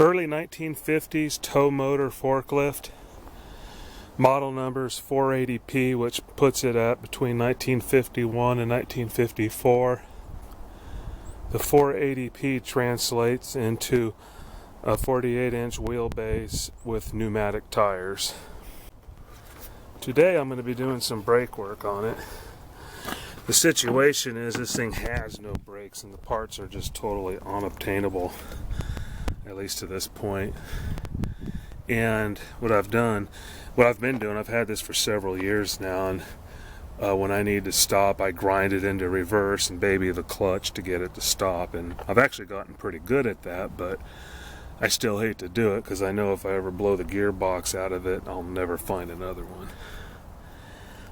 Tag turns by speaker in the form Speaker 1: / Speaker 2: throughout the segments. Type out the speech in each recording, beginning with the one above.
Speaker 1: Early 1950s Towmotor Forklift. Model number's 480P, which puts it at between 1951 and 1954. The 480P translates into a 48-inch wheelbase with pneumatic tires. Today I'm going to be doing some brake work on it. The situation is this thing has no brakes and the parts are just totally unobtainable, at least to this point. And what I've been doing, I've had this for several years now, and when I need to stop, I grind it into reverse and baby the clutch to get it to stop. And I've actually gotten pretty good at that, but I still hate to do it because I know if I ever blow the gearbox out of it, I'll never find another one.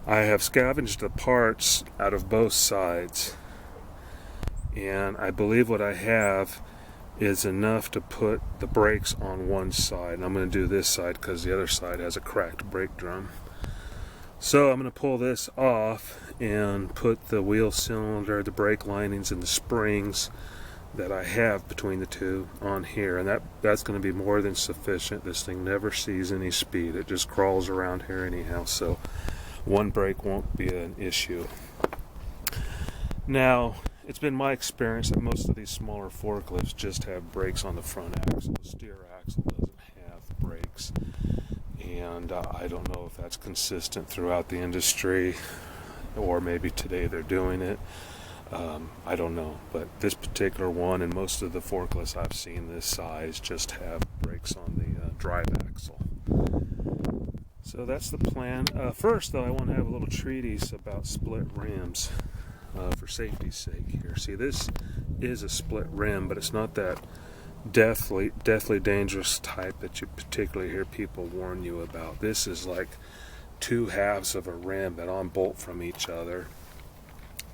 Speaker 1: I have scavenged the parts out of both sides, and I believe what I have is enough to put the brakes on one side. And I'm going to do this side because the other side has a cracked brake drum. So I'm going to pull this off and put the wheel cylinder, the brake linings, and the springs that I have between the two on here, and that's going to be more than sufficient. This thing never sees any speed. It just crawls around here anyhow, so one brake won't be an issue. Now, it's been my experience that most of these smaller forklifts just have brakes on the front axle. The steer axle doesn't have brakes, and I don't know if that's consistent throughout the industry, or maybe today they're doing it. I don't know, but this particular one and most of the forklifts I've seen this size just have brakes on the drive axle. So that's the plan. First, though, I want to have a little treatise about split rims for safety's sake here. See, this is a split rim, but it's not that deathly dangerous type that you particularly hear people warn you about. This is like two halves of a rim that unbolt from each other,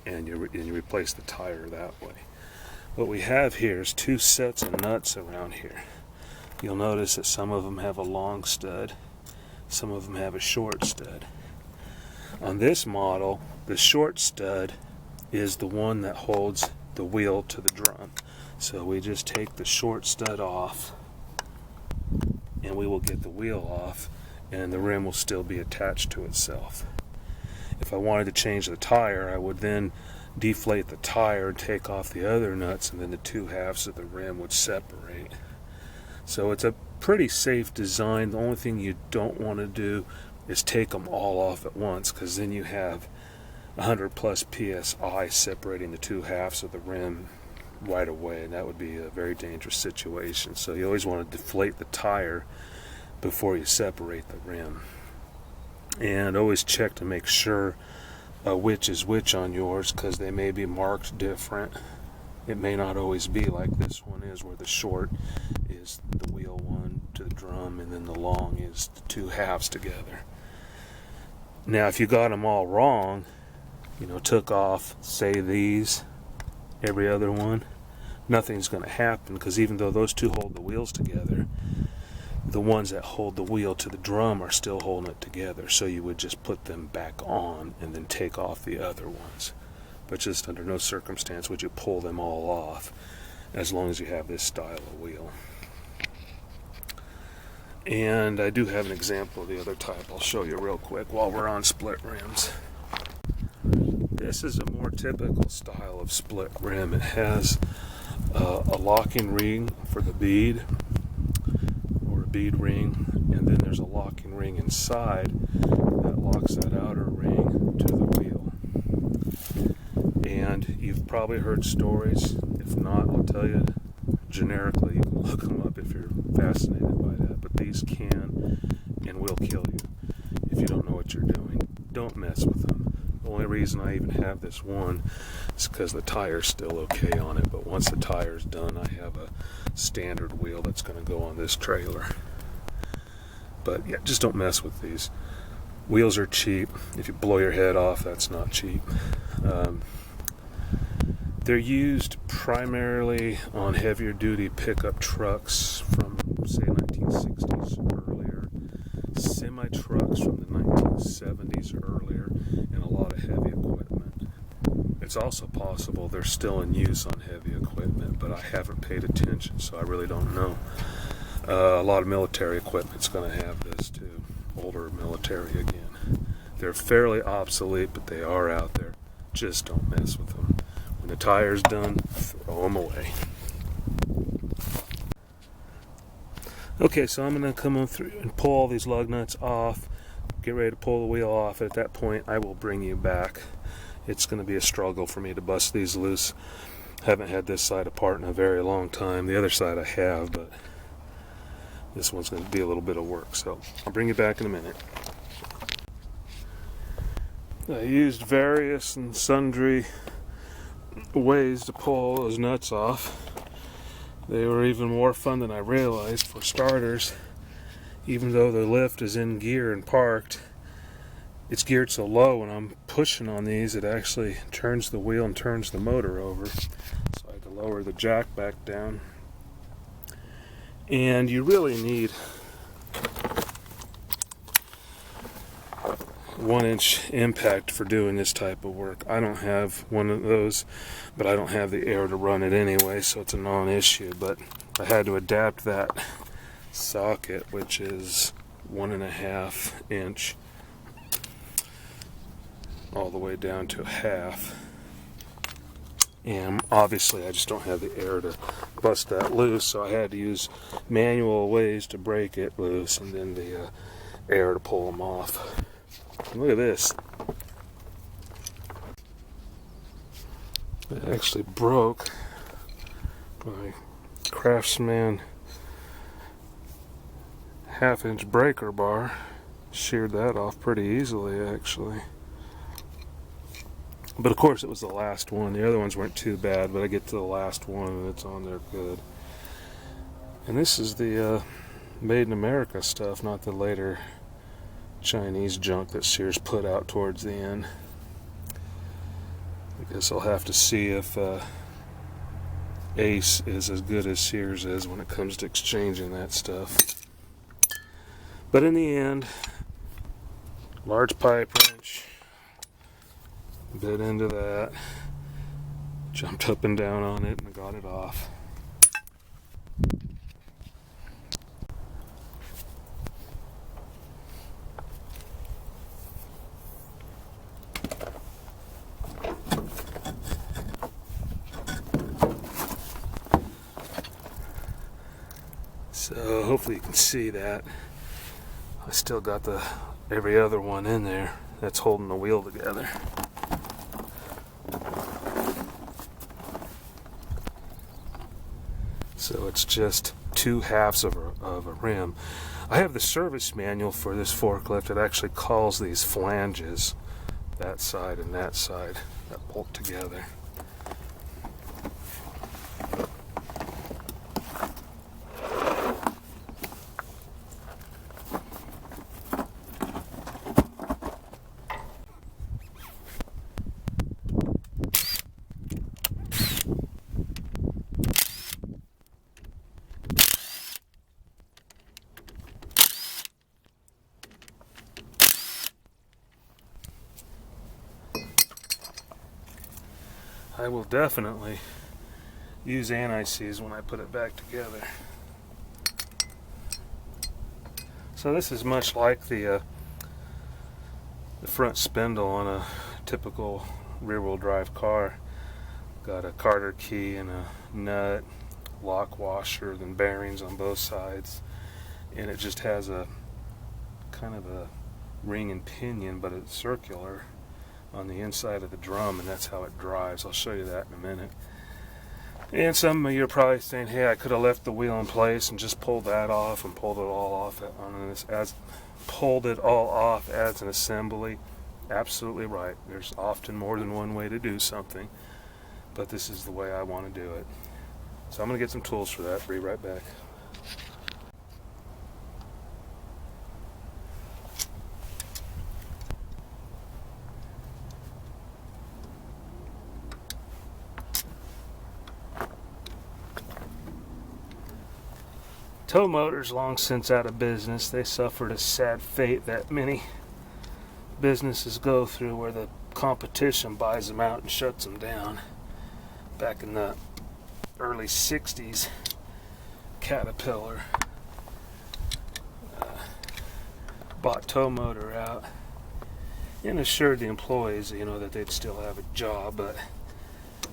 Speaker 1: and you replace the tire that way. What we have here is two sets of nuts around here. You'll notice that some of them have a long stud, some of them have a short stud. On this model, the short stud is the one that holds the wheel to the drum. So we just take the short stud off, and we will get the wheel off, and the rim will still be attached to itself. If I wanted to change the tire, I would then deflate the tire and take off the other nuts, and then the two halves of the rim would separate. So it's a pretty safe design. The only thing you don't want to do is take them all off at once, because then you have 100 plus psi separating the two halves of the rim right away, and that would be a very dangerous situation. So you always want to deflate the tire before you separate the rim. And always check to make sure which is which on yours, because they may be marked different. It may not always be like this one is, where the short is the wheel one to the drum and then the long is the two halves together. Now if you got them all wrong, took off, say these, every other one, nothing's going to happen, because even though those two hold the wheels together, the ones that hold the wheel to the drum are still holding it together. So you would just put them back on and then take off the other ones. But just under no circumstance would you pull them all off, as long as you have this style of wheel. And I do have an example of the other type I'll show you real quick while we're on split rims. This is a more typical style of split rim. It has a locking ring for the bead, bead ring, and then there's a locking ring inside that locks that outer ring to the wheel. And you've probably heard stories. If not, I'll tell you generically. You can look them up if you're fascinated by that, but these can and will kill you if you don't know what you're doing. Don't mess with them. The only reason I even have this one is because the tire's still okay on it, but once the tire's done, I have a standard wheel that's going to go on this trailer. But yeah, just don't mess with these. Wheels are cheap. If you blow your head off, that's not cheap. They're used primarily on heavier duty pickup trucks from, say, 1960s or earlier, semi-trucks from the 1970s or earlier, and a lot of heavy equipment. It's also possible they're still in use on heavy equipment, but I haven't paid attention, so I really don't know. A lot of military equipment's going to have this too. Older military again. They're fairly obsolete, but they are out there. Just don't mess with them. When the tire's done, throw them away. Okay, so I'm going to come on through and pull all these lug nuts off, get ready to pull the wheel off. At that point, I will bring you back. It's going to be a struggle for me to bust these loose. Haven't had this side apart in a very long time. The other side I have, but this one's going to be a little bit of work. So I'll bring you back in a minute. I used various and sundry ways to pull those nuts off. They were even more fun than I realized. For starters, even though the lift is in gear and parked, it's geared so low when I'm pushing on these, it actually turns the wheel and turns the motor over. So I had to lower the jack back down. And you really need 1-inch impact for doing this type of work. I don't have one of those, but I don't have the air to run it anyway, so it's a non-issue. But I had to adapt that socket, which is 1.5 inch, all the way down to 1/2. And obviously I just don't have the air to bust that loose, so I had to use manual ways to break it loose, and then the air to pull them off. Look at this. It actually broke my Craftsman 1/2-inch breaker bar. Sheared that off pretty easily, actually. But of course it was the last one. The other ones weren't too bad, but I get to the last one and it's on there good. And this is the Made in America stuff, not the later Chinese junk that Sears put out towards the end. I guess I'll have to see if Ace is as good as Sears is when it comes to exchanging that stuff. But in the end, large pipe wrench, bit into that, jumped up and down on it and got it off. So hopefully you can see that. I still got every other one in there that's holding the wheel together. So it's just 2/2 of a rim. I have the service manual for this forklift. It actually calls these flanges, that side and that side, that bolt together. I will definitely use anti-seize when I put it back together. So this is much like the front spindle on a typical rear-wheel drive car. Got a Carter key and a nut, lock washer, then bearings on both sides, and it just has a kind of a ring and pinion, but it's circular on the inside of the drum, and that's how it drives. I'll show you that in a minute. And some of you are probably saying, hey, I could have left the wheel in place and just pulled that off and pulled it all off as an assembly. Absolutely right. There's often more than one way to do something, but this is the way I want to do it. So I'm going to get some tools for that. Be right back. Towmotor's long since out of business. They suffered a sad fate that many businesses go through, where the competition buys them out and shuts them down. Back in the early 60s, Caterpillar bought Towmotor out and assured the employees, you know, that they'd still have a job, but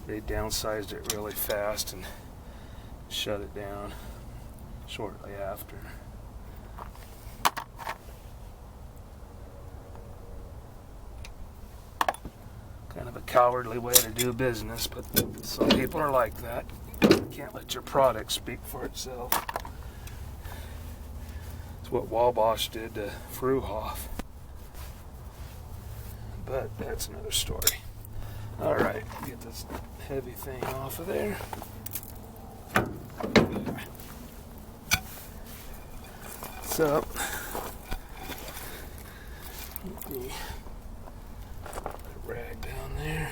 Speaker 1: they downsized it really fast and shut it down shortly after. Kind of a cowardly way to do business, but some people are like that. You can't let your product speak for itself. It's what Wabash did to Fruhoff. But that's another story. Alright, get this heavy thing off of there. So, let me put a rag down there.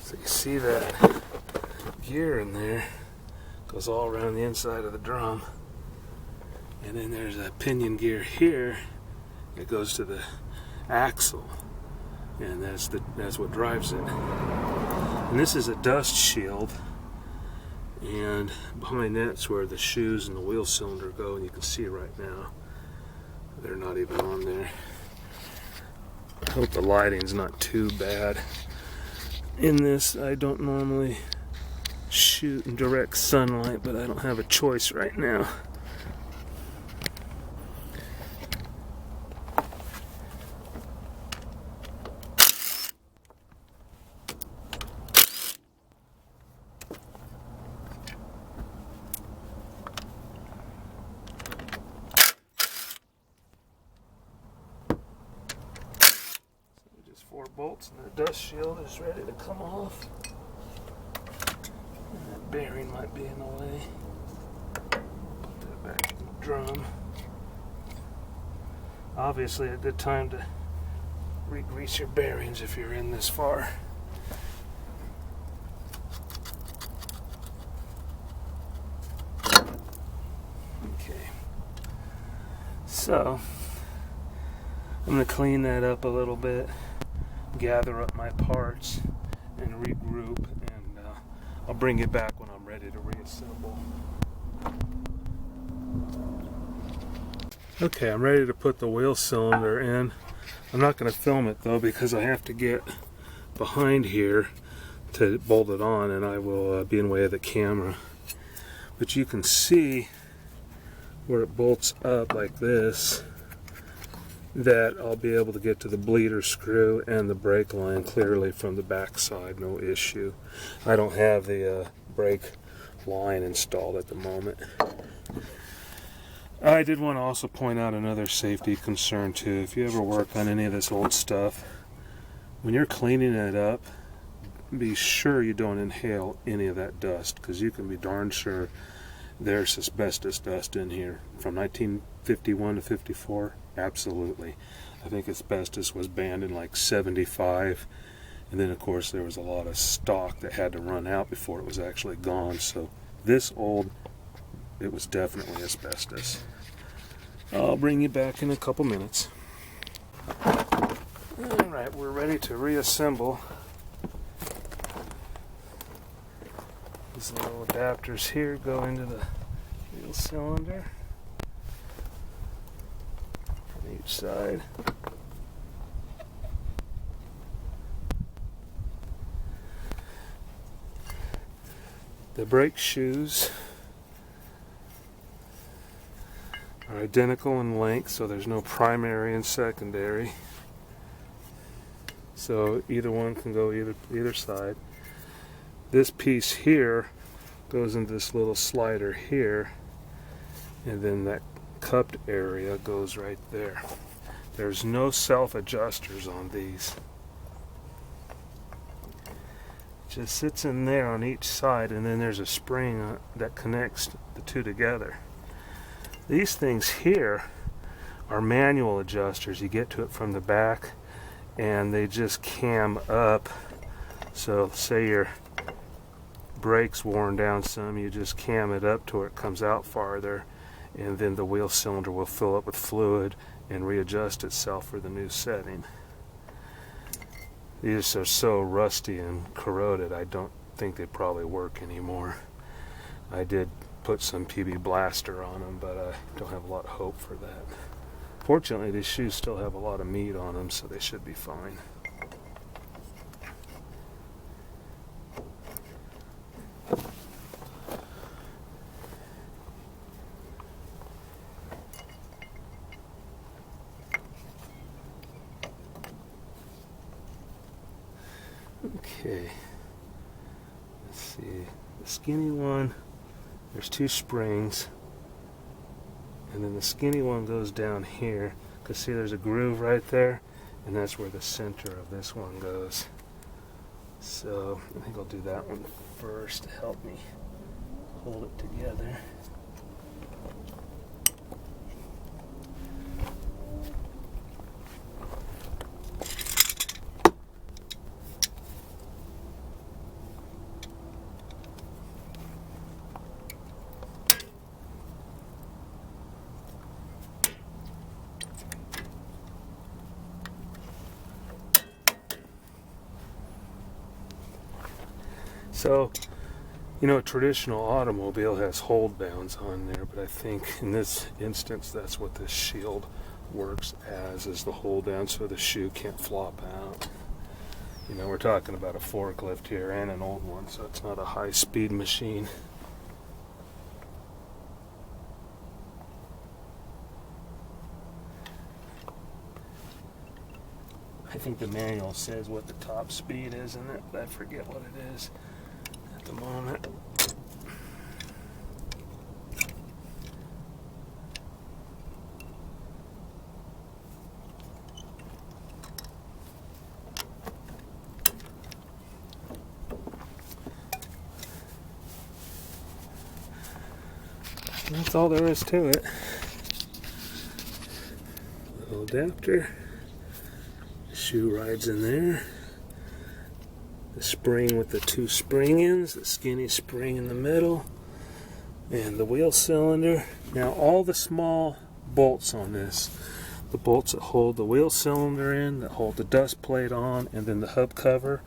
Speaker 1: So you see that gear in there goes all around the inside of the drum. And then there's a pinion gear here that goes to the axle, and that's what drives it. And this is a dust shield, and behind that's where the shoes and the wheel cylinder go, and you can see right now they're not even on there. I hope the lighting's not too bad. In this, I don't normally shoot in direct sunlight, but I don't have a choice right now. Just 4 bolts, and the dust shield is ready to come off. And that bearing might be in the way. Put that back in the drum. Obviously a good time to re-grease your bearings if you're in this far. Okay. So, I'm going to clean that up a little bit, gather up my parts, and regroup, and I'll bring it back when I'm ready to reassemble. Okay, I'm ready to put the wheel cylinder in. I'm not going to film it though, because I have to get behind here to bolt it on, and I will be in the way of the camera. But you can see where it bolts up like this, that I'll be able to get to the bleeder screw and the brake line clearly from the back side, no issue. I don't have the brake line installed at the moment. I did want to also point out another safety concern too. If you ever work on any of this old stuff, when you're cleaning it up, be sure you don't inhale any of that dust, because you can be darn sure there's asbestos dust in here. From 1951 to 54, absolutely. I think asbestos was banned in like 75, and then of course there was a lot of stock that had to run out before it was actually gone. So this old, it was definitely asbestos. I'll bring you back in a couple minutes. Alright, we're ready to reassemble. These little adapters here go into the wheel cylinder on each side. The brake shoes are identical in length, so there's no primary and secondary. So either one can go either side. This piece here goes into this little slider here, and then that cupped area goes right there. There's no self-adjusters on these. It just sits in there on each side, and then there's a spring that connects the two together. These things here are manual adjusters. You get to it from the back, and they just cam up. So say your brake's worn down some, you just cam it up to where it comes out farther, and then the wheel cylinder will fill up with fluid and readjust itself for the new setting. These are so rusty and corroded, I don't think they probably work anymore. I did put some PB Blaster on them, but I don't have a lot of hope for that. Fortunately, these shoes still have a lot of meat on them, so they should be fine. Okay, let's see, the skinny one, there's 2 springs, and then the skinny one goes down here, because see there's a groove right there, and that's where the center of this one goes. So I think I'll do that one first to help me hold it together. So, you know, a traditional automobile has hold downs on there, but I think in this instance that's what this shield works as, is the hold down so the shoe can't flop out. You know, we're talking about a forklift here and an old one, so it's not a high-speed machine. I think the manual says what the top speed is in it, but I forget what it is at the moment. That's all there is to it. Little adapter. The shoe rides in there. The spring with the 2 spring ends, the skinny spring in the middle, and the wheel cylinder. Now all the small bolts on this, the bolts that hold the wheel cylinder in, that hold the dust plate on, and then the hub cover,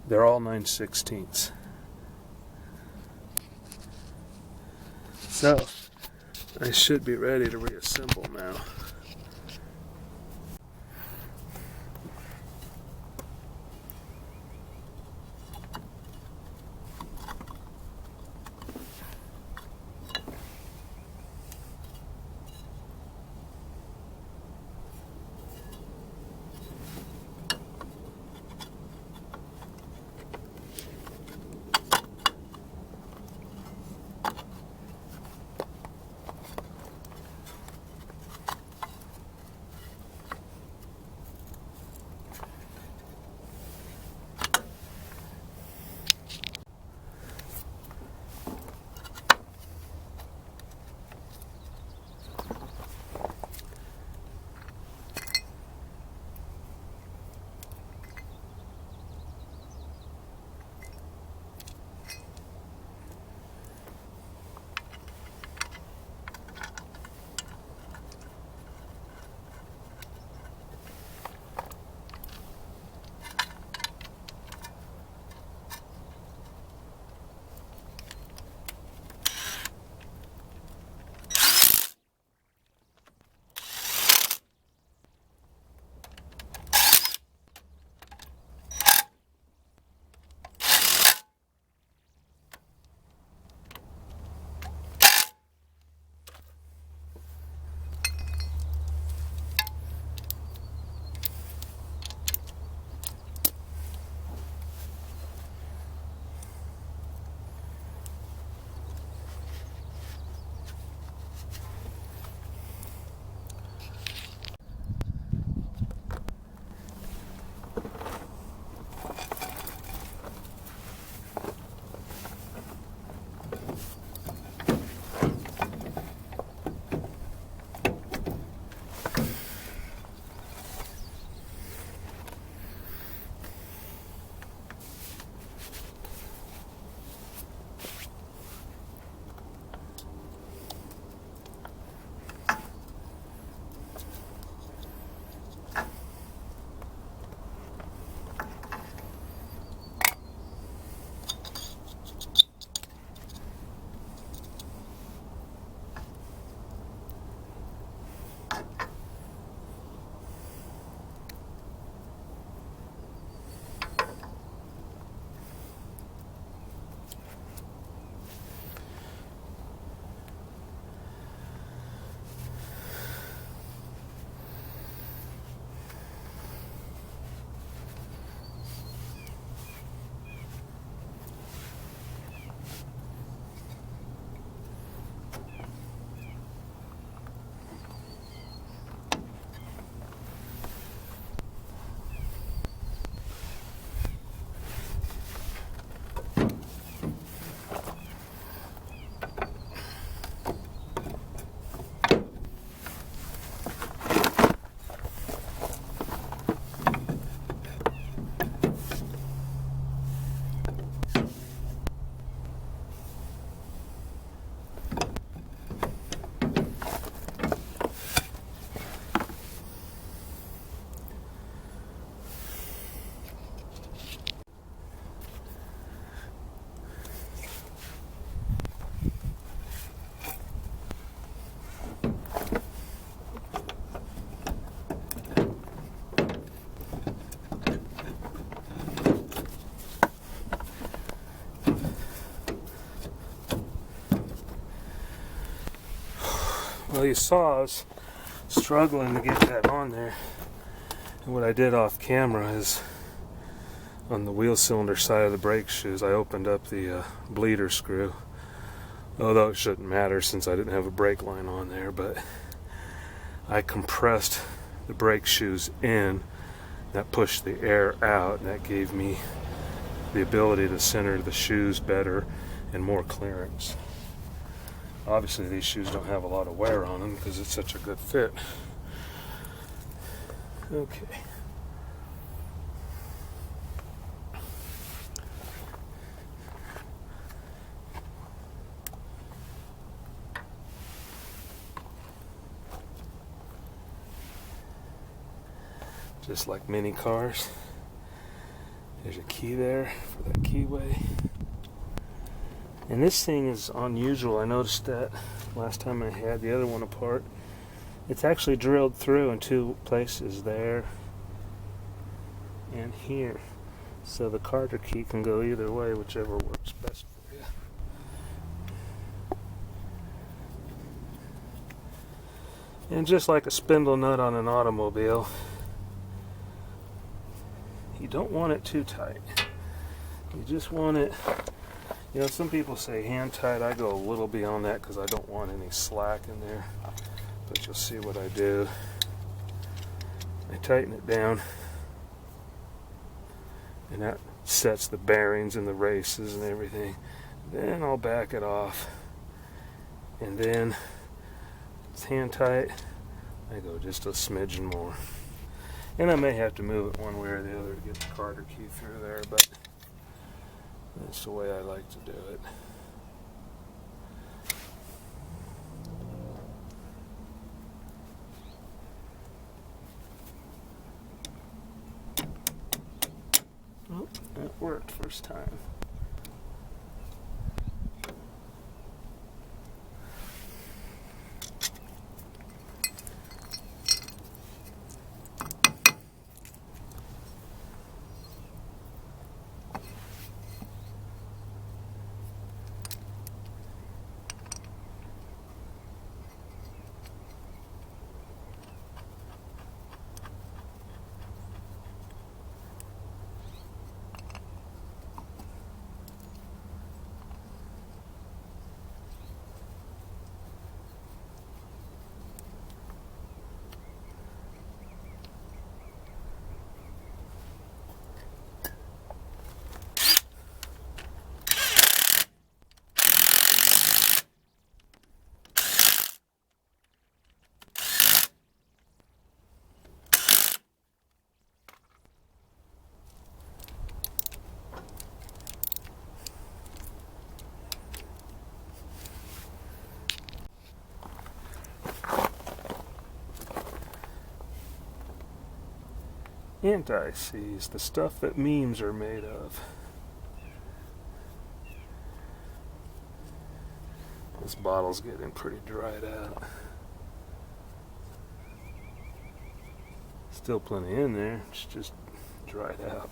Speaker 1: they're all 9/16. So I should be ready to reassemble now. Well, you saw I was struggling to get that on there. And what I did off camera is on the wheel cylinder side of the brake shoes, I opened up the bleeder screw. Although it shouldn't matter since I didn't have a brake line on there, but I compressed the brake shoes in. That pushed the air out, and that gave me the ability to center the shoes better and more clearance. Obviously these shoes don't have a lot of wear on them because it's such a good fit. Okay. Just like mini cars. There's a key there for that keyway. And this thing is unusual. I noticed that last time I had the other one apart. It's actually drilled through in two places, there and here. So the Carter key can go either way, whichever works best for you. And just like a spindle nut on an automobile, you don't want it too tight. You just want it, you know, some people say hand tight. I go a little beyond that because I don't want any slack in there. But you'll see what I do. I tighten it down, and that sets the bearings and the races and everything. Then I'll back it off, and then it's hand tight. I go just a smidgen more. And I may have to move it one way or the other to get the Carter key through there, but that's the way I like to do it. Oh, that worked first time. Anti-seize, the stuff that memes are made of. This bottle's getting pretty dried out. Still plenty in there, it's just dried out.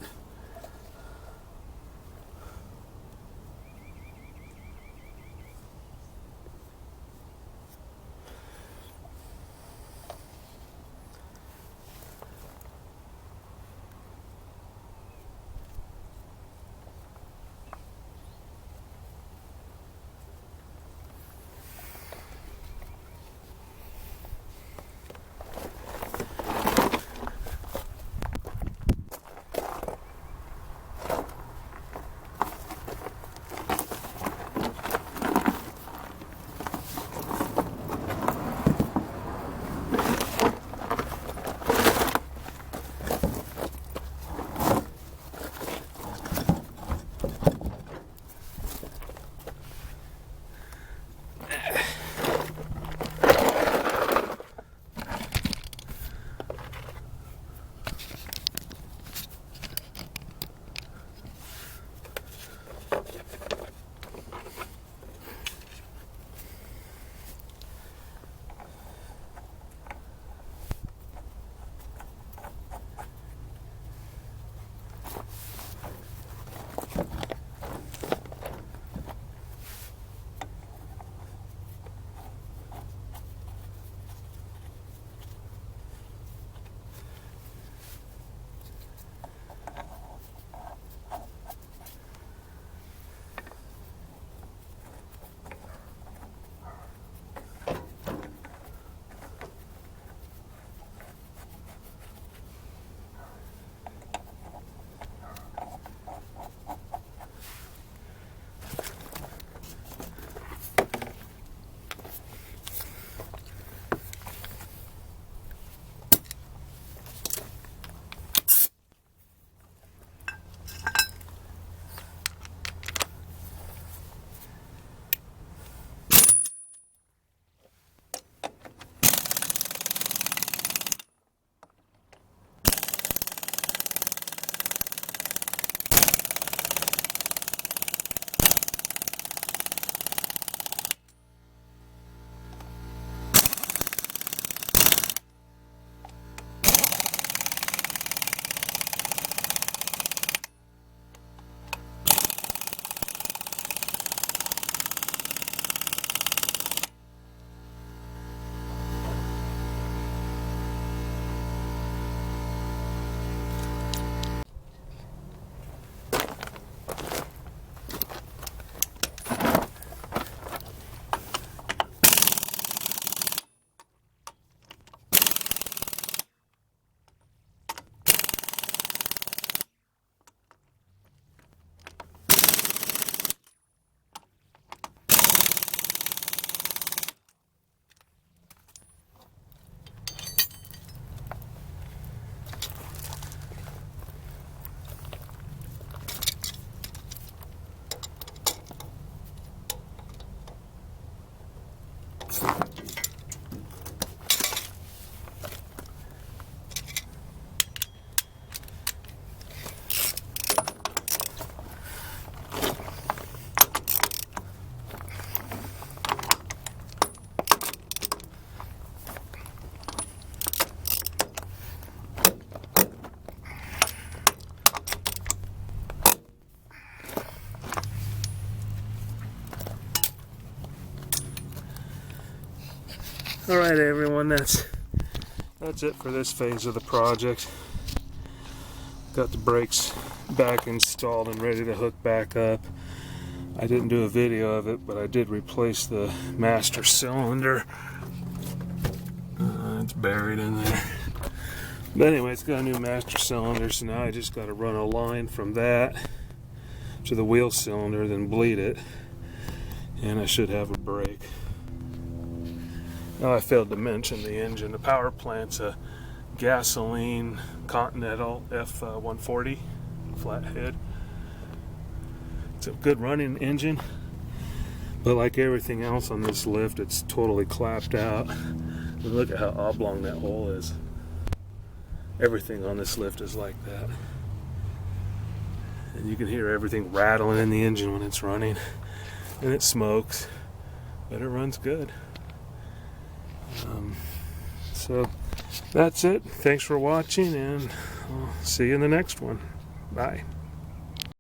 Speaker 1: Alright everyone, that's it for this phase of the project. Got the brakes back installed and ready to hook back up. I didn't do a video of it, but I did replace the master cylinder. It's buried in there. But anyway, it's got a new master cylinder, so now I just got to run a line from that to the wheel cylinder, then bleed it, and I should have a brake. Now, I failed to mention the engine. The power plant's a gasoline Continental F140 flathead. It's a good running engine, but like everything else on this lift, it's totally clapped out. And look at how oblong that hole is. Everything on this lift is like that. And you can hear everything rattling in the engine when it's running. And it smokes, but it runs good. So that's it. Thanks for watching, and I'll see you in the next one. Bye.